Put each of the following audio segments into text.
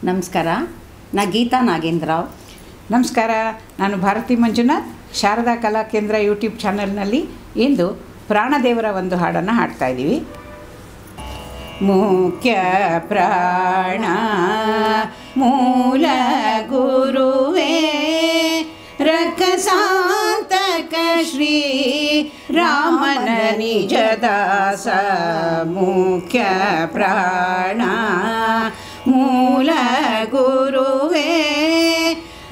ನಮಸ್ಕಾರ. ನಾ ಗೀತಾ ನಾಗೇಂದ್ರರಾವ್. ನಮಸ್ಕಾರ. ನಾನು ಭಾರತಿ ಮಂಜುನಾಥ್. ಶಾರದಾ ಕಲಾ ಕೇಂದ್ರ ಯೂಟ್ಯೂಬ್ ಚಾನಲ್ನಲ್ಲಿ ಇಂದು ಪ್ರಾಣದೇವರ ಒಂದು ಹಾಡನ್ನು ಹಾಡ್ತಾಯಿದ್ದೀವಿ. ಮುಖ್ಯ ಪ್ರಾಣ ಮೂಲ ಗುರುವೇ ರಕ್ಕಸಾಂತಕ ಶ್ರೀ ರಾಮನ ನಿಜದಾಸ. ಮುಖ್ಯ ಪ್ರಾಣ ಮೂಲ ಗುರುವೇ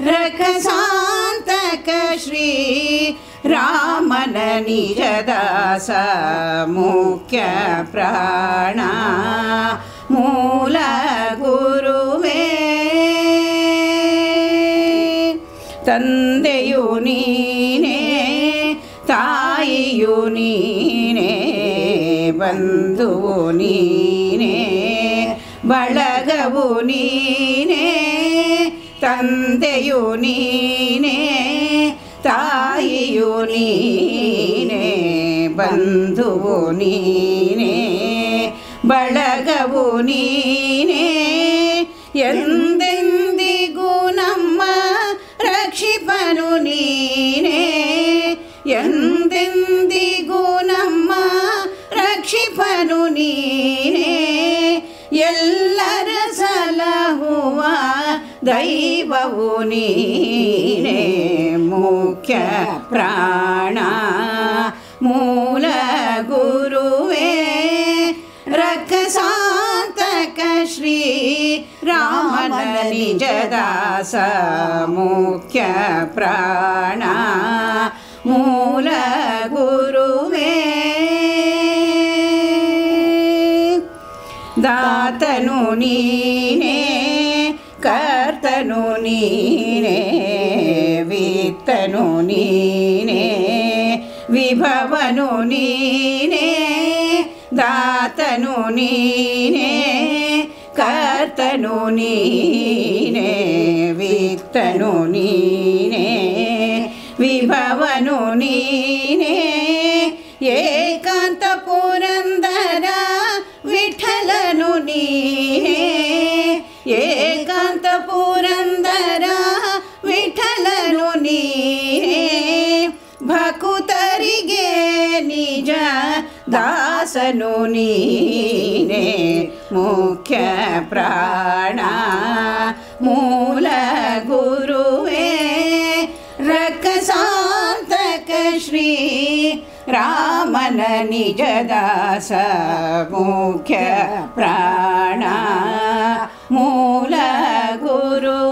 ರಕ್ಕಸಾಂತಕ ಶ್ರೀ ರಾಮನ ನಿಜದಾಸ. ಮುಖ್ಯ ಪ್ರಾಣ ಮೂಲ ಗುರುವೇ ತಂದೆಯು ನೀನೇ ತಾಯಿಯು ನೀನೇ ಬಂಧುವು ನೀನೇ ಬಳಗವು ನೀನೇ. ತಂದೆಯು ನೀನೇ ತಾಯಿಯು ನೀನೇ ಬಂಧುವು ನೀನೇ ಬಳಗವು ನೀನೇ. ಎಂದೆಂದಿಗೂ ನಮ್ಮ ರಕ್ಷಿಪನು ನೀನೇ. ಎಂದೆಂದಿಗೂ ನಮ್ಮ ರಕ್ಷಿಪನು ನೀನೇ. ಎಲ್ಲರ ಸಲಹುವ ದೈವವು ನೀನೇ. ಮುಖ್ಯ ಪ್ರಾಣ ಮೂಲ ಗುರುವೇ ರಕ್ಕಸಾಂತಕ ಶ್ರೀ ರಾಮನ ನಿಜದಾಸ. ಮುಖ್ಯ ಪ್ರಾಣ ಮೂಲ ಗುರುವೇ ದಾತನು ನೀನೇ ಕರ್ತನು ನೀನೇ ವಿತ್ತನು ನೀನೇ ವಿಭವನು ನೀನೇ. ದಾತನು ನೀನೇ ಕರ್ತನು ನೀನೇ ವಿತ್ತನು ನೀನೇ ವಿಭವನು ನೀನೇ. ಏಕಾಂತ ಪುರಂದರ ವಿಠಲನು ನೀನೇ. ಏಕಾಂತ ಪುರಂದರ ವಿಠಲನು ನೀನೇ ಭಕುತರಿಗೆ ನಿಜ ದಾಸನು ನೀನೇ. ಮುಖ್ಯ ಪ್ರಾಣ ಮೂಲ ಗುರುವೇ ರಕ್ಕಸಾಂತಕ ಶ್ರೀ ರಾಮನ ನಿಜದಾಸ. ಮುಖ್ಯ ಪ್ರಾಣ ಮೂಲ ಗುರು